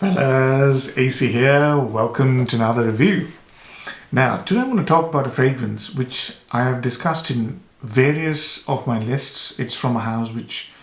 Fellas, AC here. Welcome to another review. Now, today I want to talk about a fragrance which I have discussed in various of my lists. It's from a house which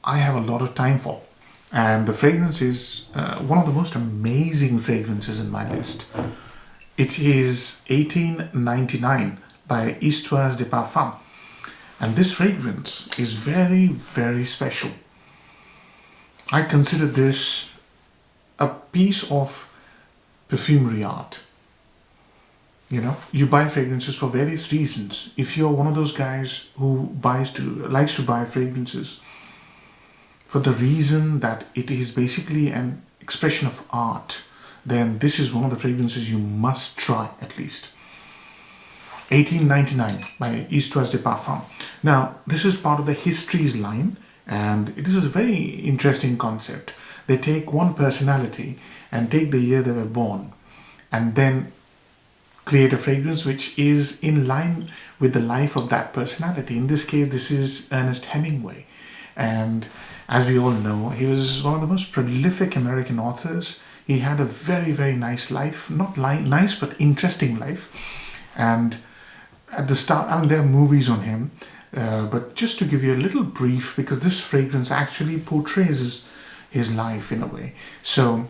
I have a lot of time for. And the fragrance is one of the most amazing fragrances in my list. It is 1899 by Histoires de Parfums. And this fragrance is very, very special. I consider this a piece of perfumery art. You know, you buy fragrances for various reasons. If you're one of those guys who likes to buy fragrances for the reason that it is basically an expression of art, then this is one of the fragrances you must try at least. 1899 by Histoires de Parfums. Now, this is part of the Histories line, and this is a very interesting concept. They take one personality and take the year they were born and then create a fragrance which is in line with the life of that personality. In this case, this is Ernest Hemingway. And as we all know, he was one of the most prolific American authors. He had a very, very nice life. Not nice, but interesting life. And at the start, I mean, there are movies on him. But just to give you a little brief, because this fragrance actually portrays his life in a way. So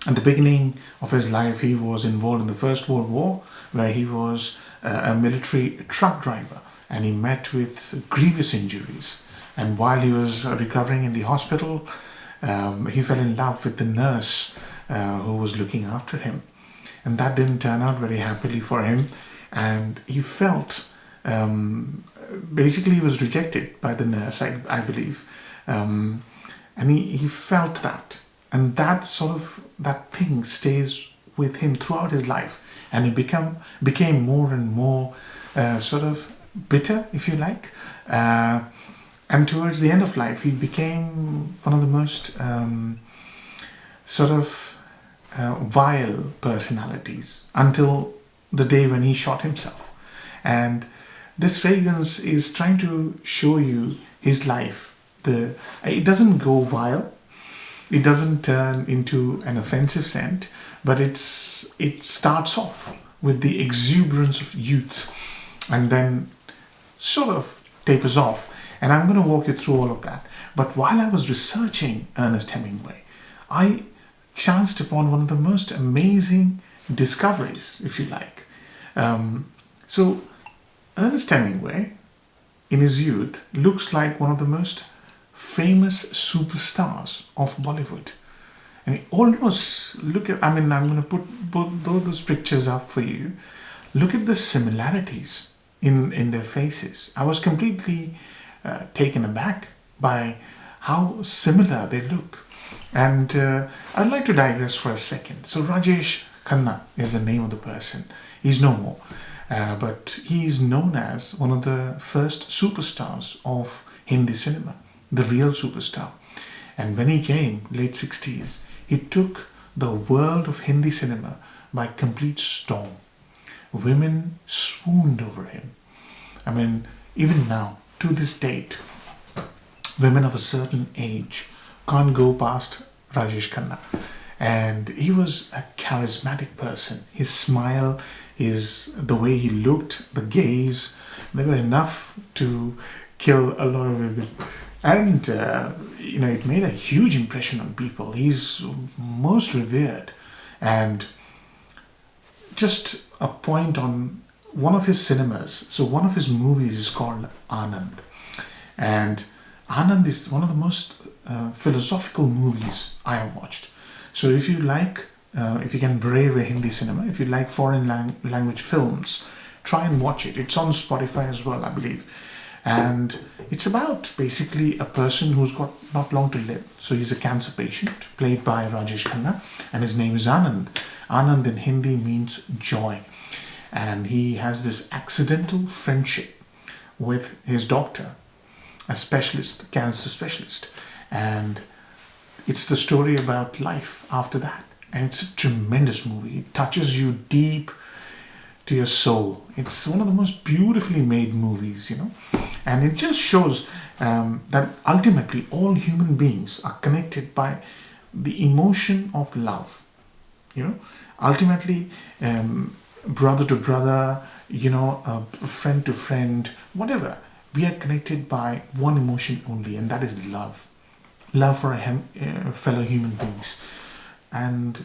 at the beginning of his life, he was involved in the First World War, where he was a military truck driver, and he met with grievous injuries. And while he was recovering in the hospital, he fell in love with the nurse who was looking after him. And that didn't turn out very happily for him. And he felt, basically he was rejected by the nurse, I believe. And he felt that, and that thing stays with him throughout his life, and he became more and more sort of bitter, if you like, and towards the end of life he became one of the most vile personalities until the day when he shot himself. And this fragrance is trying to show you his life. It doesn't go vile, it doesn't turn into an offensive scent, but it starts off with the exuberance of youth and then sort of tapers off. And I'm going to walk you through all of that. But while I was researching Ernest Hemingway, I chanced upon one of the most amazing discoveries, if you like. So Ernest Hemingway, in his youth, looks like one of the most famous superstars of Bollywood. And he almost I'm going to put both those pictures up for you. Look at the similarities in their faces. I was completely taken aback by how similar they look. And I'd like to digress for a second. So Rajesh Khanna is the name of the person. He's no more. But he is known as one of the first superstars of Hindi cinema, the real superstar. And when he came, late 60s, he took the world of Hindi cinema by complete storm. Women swooned over him. I mean, even now, to this date, women of a certain age can't go past Rajesh Khanna. And he was a charismatic person. His smile, the way he looked, the gaze, they were enough to kill a lot of women. And, it made a huge impression on people. He's most revered. And just a point on one of his cinemas. So one of his movies is called Anand. And Anand is one of the most philosophical movies I have watched. So if you can brave a Hindi cinema, if you like foreign language films, try and watch it. It's on Spotify as well, I believe. And it's about basically a person who's got not long to live. So he's a cancer patient, played by Rajesh Khanna, and his name is Anand. Anand in Hindi means joy. And he has this accidental friendship with his doctor, a specialist, cancer specialist. And it's the story about life after that. And it's a tremendous movie. It touches you deep to your soul. It's one of the most beautifully made movies, and it just shows that ultimately all human beings are connected by the emotion of love. Ultimately, brother to brother, friend to friend, whatever, we are connected by one emotion only, and that is love. Love for fellow human beings. And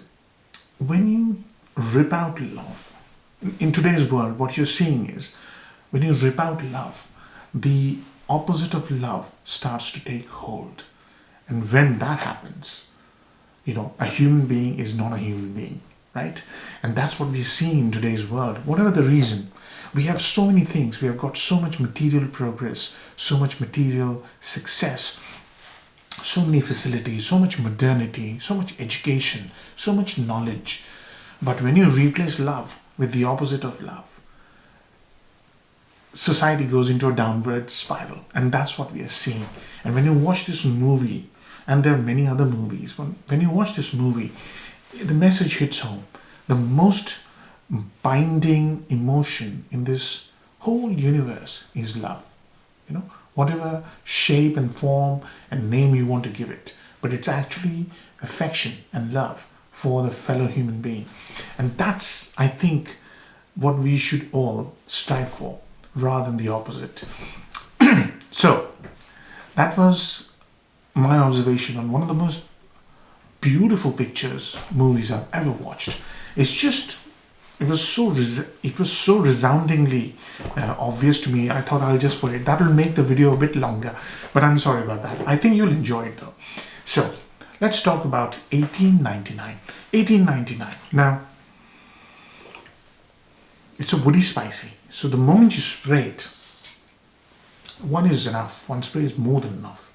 when you rip out love, in today's world, what you're seeing is, when you rip out love, the opposite of love starts to take hold. And when that happens, a human being is not a human being, right? And that's what we see in today's world. Whatever the reason, we have so many things. We have got so much material progress, so much material success, so many facilities, so much modernity, so much education, so much knowledge. But when you replace love with the opposite of love, society goes into a downward spiral. And that's what we are seeing. And when you watch this movie, and there are many other movies, when you watch this movie, the message hits home. The most binding emotion in this whole universe is love. Whatever shape and form and name you want to give it, but it's actually affection and love for the fellow human being. And that's, I think, what we should all strive for, rather than the opposite. So that was my observation on one of the most beautiful movies I've ever watched. It was so resoundingly obvious to me. I thought I'll just put it. That will make the video a bit longer, but I'm sorry about that. I think you'll enjoy it though. So let's talk about 1899. 1899. Now, it's a woody spicy. So the moment you spray it, one is enough. One spray is more than enough.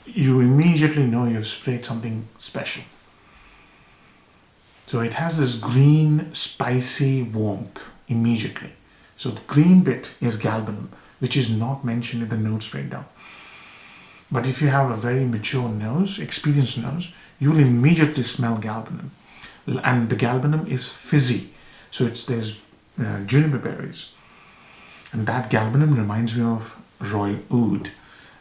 You immediately know you've sprayed something special. So it has this green, spicy warmth immediately. So the green bit is galbanum, which is not mentioned in the notes breakdown. But if you have a very mature nose, experienced nose, you will immediately smell galbanum. And the galbanum is fizzy. So there's juniper berries. And that galbanum reminds me of royal oud.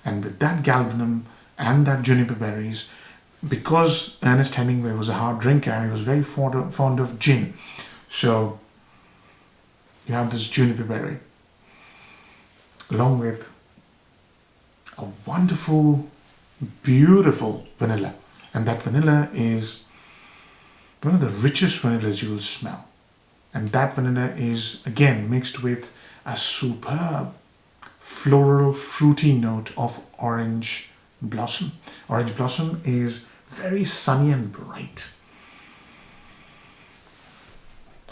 And with that galbanum and that juniper berries, because Ernest Hemingway was a hard drinker and he was very fond of gin, so you have this juniper berry along with a wonderful, beautiful vanilla. And that vanilla is one of the richest vanillas you will smell. And that vanilla is again mixed with a superb floral, fruity note of orange blossom. Orange blossom is very sunny and bright.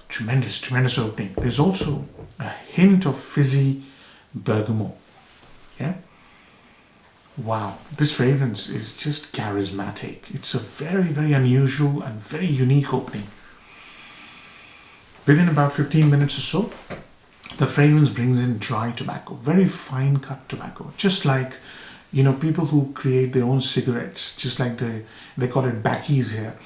Tremendous, tremendous opening. There's also a hint of fizzy bergamot. Yeah? Wow, this fragrance is just charismatic. It's a very, very unusual and very unique opening. Within about 15 minutes or so, the fragrance brings in dry tobacco, very fine cut tobacco, just like people who create their own cigarettes, just like they call it backies here,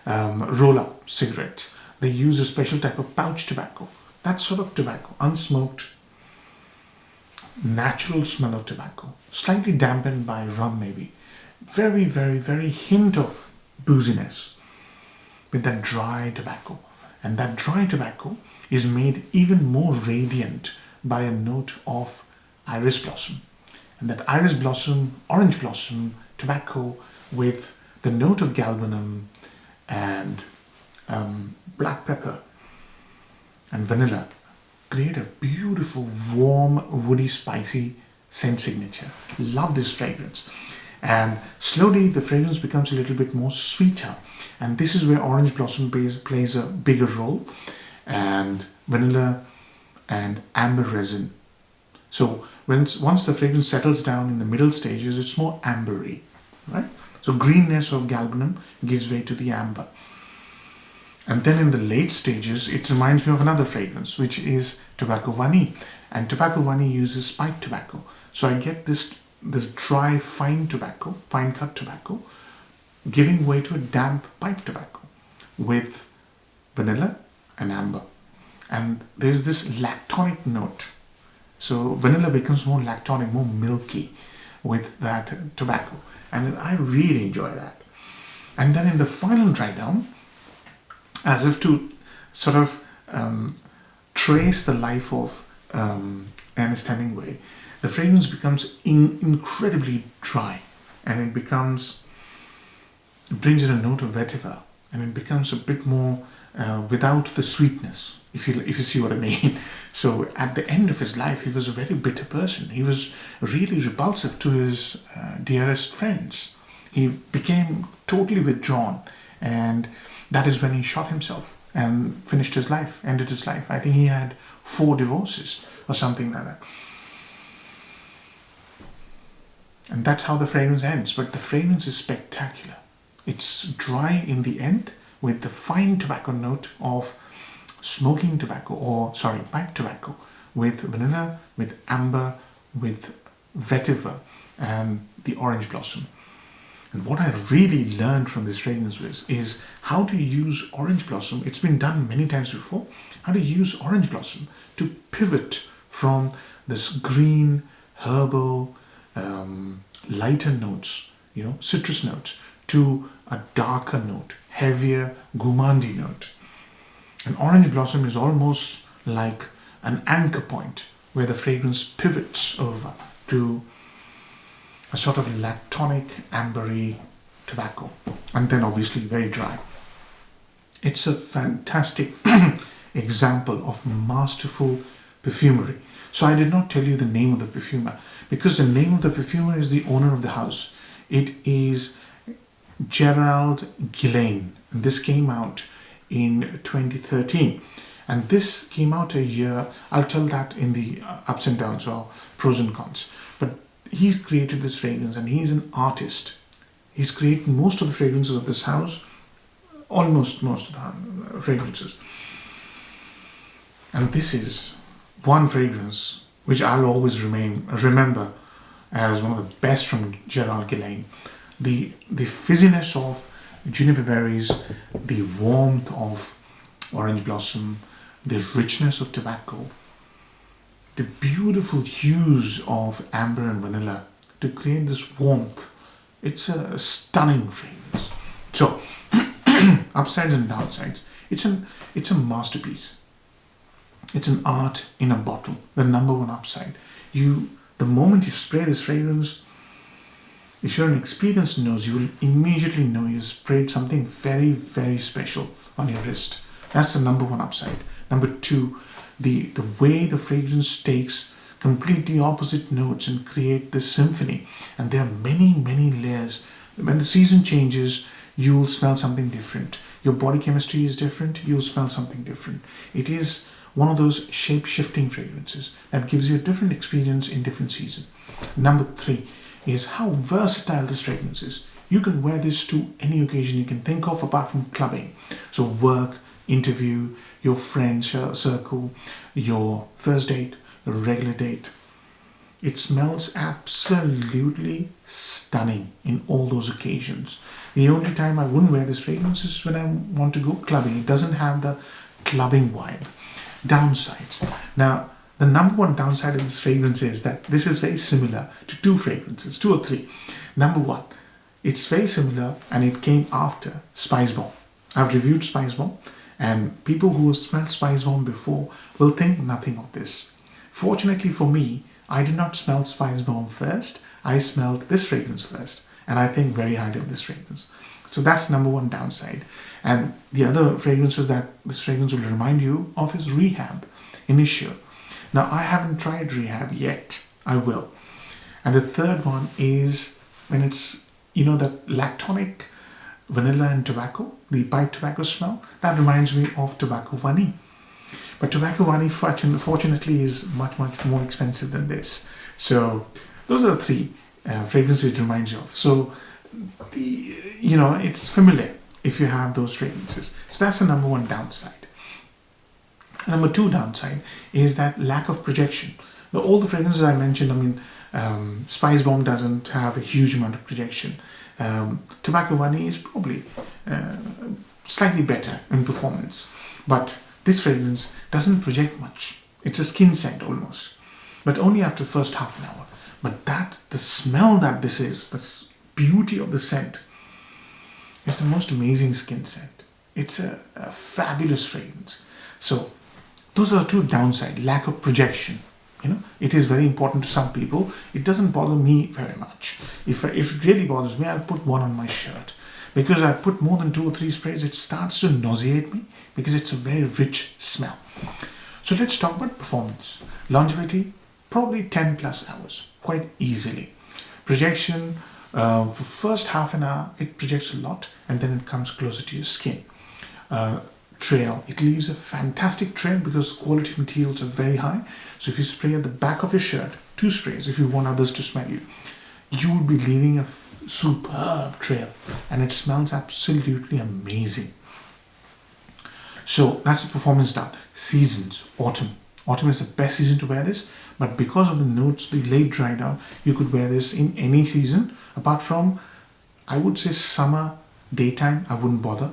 roll-up cigarettes. They use a special type of pouch tobacco. That sort of tobacco, unsmoked, natural smell of tobacco, slightly dampened by rum maybe. Very, very, very hint of booziness with that dry tobacco. And that dry tobacco is made even more radiant by a note of iris blossom. And that iris blossom, orange blossom, tobacco with the note of galbanum and black pepper and vanilla create a beautiful, warm, woody, spicy scent signature. Love this fragrance. And slowly the fragrance becomes a little bit more sweeter. And this is where orange blossom plays a bigger role, and vanilla and amber resin. So once the fragrance settles down in the middle stages, it's more ambery, right? So greenness of galbanum gives way to the amber. And then in the late stages, it reminds me of another fragrance, which is tobacco vanille. And tobacco vanille uses pipe tobacco. So I get this dry, fine tobacco, fine cut tobacco, giving way to a damp pipe tobacco with vanilla and amber. And there's this lactonic note. So vanilla becomes more lactonic, more milky, with that tobacco. And I really enjoy that. And then in the final dry down, as if to sort of trace the life of Ernest Hemingway, the fragrance becomes incredibly dry, and it brings in a note of vetiver, and it becomes a bit more without the sweetness, if you see what I mean. So at the end of his life, he was a very bitter person. He was really repulsive to his dearest friends. He became totally withdrawn, and that is when he shot himself and finished his life, ended his life. I think he had 4 divorces or something like that. And that's how the fragrance ends. But the fragrance is spectacular. It's dry in the end with the fine tobacco note of smoking tobacco, pipe tobacco, with vanilla, with amber, with vetiver, and the orange blossom. And what I really learned from this fragrance is how to use orange blossom. It's been done many times before. How to use orange blossom to pivot from this green, herbal, lighter notes, citrus notes, to a darker note, heavier, gourmandy note. And orange blossom is almost like an anchor point where the fragrance pivots over to a sort of lactonic, ambery tobacco, and then obviously very dry. It's a fantastic example of masterful perfumery. So I did not tell you the name of the perfumer, because the name of the perfumer is the owner of the house. It is Gerald Gillane, and this came out in 2013. And this came out a year, I'll tell that in the ups and downs or pros and cons. But he's created this fragrance, and he's an artist. He's created most of the fragrances of this house, almost most of the fragrances. And this is one fragrance which I'll always remember as one of the best from Gerald Gillane. The fizziness of juniper berries, the warmth of orange blossom, the richness of tobacco, the beautiful hues of amber and vanilla to create this warmth. It's a stunning fragrance. So, upsides and downsides. It's a masterpiece. It's an art in a bottle. The number one upside. The moment you spray this fragrance, if you're an experienced nose, you will immediately know you sprayed something very, very special on your wrist. That's the number one upside. Number 2, the way the fragrance takes completely opposite notes and create this symphony. And there are many, many layers. When the season changes, you will smell something different. Your body chemistry is different, you'll smell something different. It is one of those shape-shifting fragrances that gives you a different experience in different seasons. Number 3 is how versatile this fragrance is. You can wear this to any occasion you can think of apart from clubbing. So work, interview, your friend circle, your first date, your regular date. It smells absolutely stunning in all those occasions. The only time I wouldn't wear this fragrance is when I want to go clubbing. It doesn't have the clubbing vibe. Downsides. Now, the number one downside of this fragrance is that this is very similar to 2 fragrances, 2 or 3. Number 1, it's very similar, and it came after Spice Bomb. I've reviewed Spice Bomb, and people who have smelled Spice Bomb before will think nothing of this. Fortunately for me, I did not smell Spice Bomb first. I smelled this fragrance first, and I think very highly of this fragrance. So that's number one downside. And the other fragrances that this fragrance will remind you of is Rehab, Initial. Now, I haven't tried Rehab yet. I will. And the third one is when it's, that lactonic vanilla and tobacco, the pipe tobacco smell. That reminds me of Tobacco Vanille. But Tobacco Vanille, fortunately, is much, much more expensive than this. So those are the 3 fragrances it reminds you of. So, it's familiar if you have those fragrances. So that's the number one downside. Number 2 downside is that lack of projection. All the fragrances I mentioned, Spice Bomb doesn't have a huge amount of projection. Tobacco Vanille is probably slightly better in performance. But this fragrance doesn't project much. It's a skin scent almost. But only after the first half an hour. But the smell that this is, the beauty of the scent, is the most amazing skin scent. It's a fabulous fragrance. So those are the two downsides. Lack of projection. It is very important to some people. It doesn't bother me very much. If it really bothers me, I'll put one on my shirt. Because I put more than 2 or 3 sprays, it starts to nauseate me because it's a very rich smell. So let's talk about performance. Longevity, probably 10 plus hours, quite easily. Projection, for first half an hour, it projects a lot, and then it comes closer to your skin. Trail, it leaves a fantastic trail because quality materials are very high. So if you spray at the back of your shirt, 2 sprays, if you want others to smell you, you will be leaving a superb trail, and it smells absolutely amazing. So that's the performance done. Seasons, autumn. Autumn is the best season to wear this, but because of the notes, the late dry down, you could wear this in any season apart from, I would say, summer, daytime. I wouldn't bother.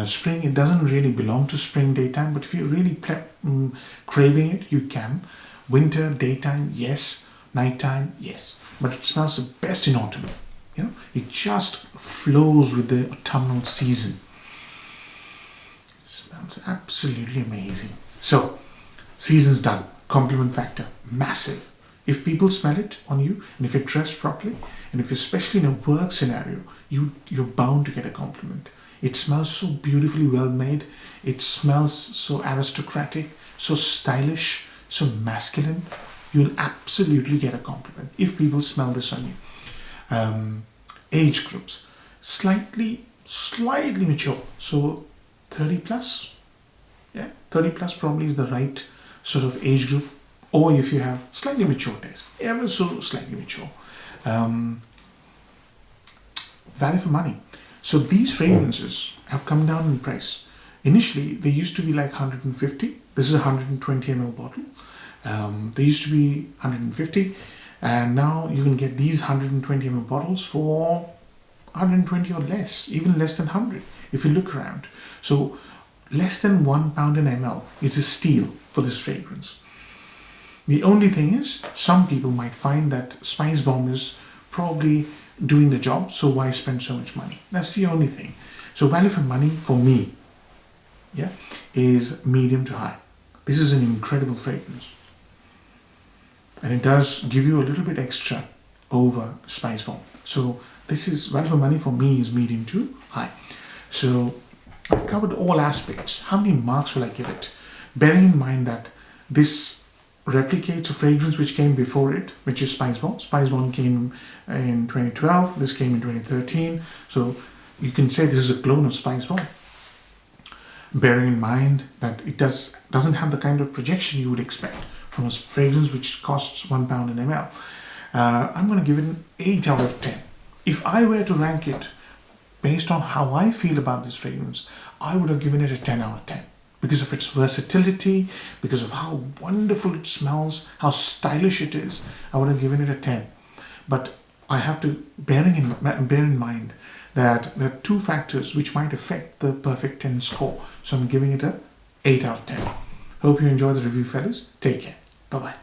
Spring, it doesn't really belong to spring, daytime, but if you're really craving it, you can. Winter, daytime, yes. Nighttime, yes. But it smells the best in autumn. It just flows with the autumnal season. It smells absolutely amazing. So, season's done. Compliment factor, massive. If people smell it on you, and if you're dressed properly, and if you're especially in a work scenario, you're bound to get a compliment. It smells so beautifully well made. It smells so aristocratic, so stylish, so masculine. You'll absolutely get a compliment if people smell this on you. Age groups, slightly mature. So 30 plus, 30 plus probably is the right sort of age group. Or if you have slightly mature taste, ever so slightly mature. Value for money. So these fragrances have come down in price. Initially, they used to be like 150. This is a 120 ml bottle. They used to be 150, and now you can get these 120 ml bottles for 120 or less, even less than 100 if you look around. So less than £1 an ml is a steal for this fragrance. The only thing is, some people might find that Spice Bomb is probably doing the job, so why spend so much money? That's the only thing. So value for money for me, is medium to high. This is an incredible fragrance, and it does give you a little bit extra over Spice Bomb. So this is value for money for me is medium to high. So I've covered all aspects. How many marks will I give it? Bearing in mind that this replicates a fragrance which came before it, which is Spice Bomb. Spice Bomb came in 2012, this came in 2013. So you can say this is a clone of Spice Bomb. Bearing in mind that it doesn't have the kind of projection you would expect from a fragrance which costs £1 an ml. I'm going to give it an 8 out of 10. If I were to rank it based on how I feel about this fragrance, I would have given it a 10 out of 10. Because of its versatility, because of how wonderful it smells, how stylish it is, I would have given it a 10. But I have to bear in mind that there are 2 factors which might affect the perfect 10 score. So I'm giving it a 8 out of 10. Hope you enjoyed the review, fellas. Take care. Bye-bye.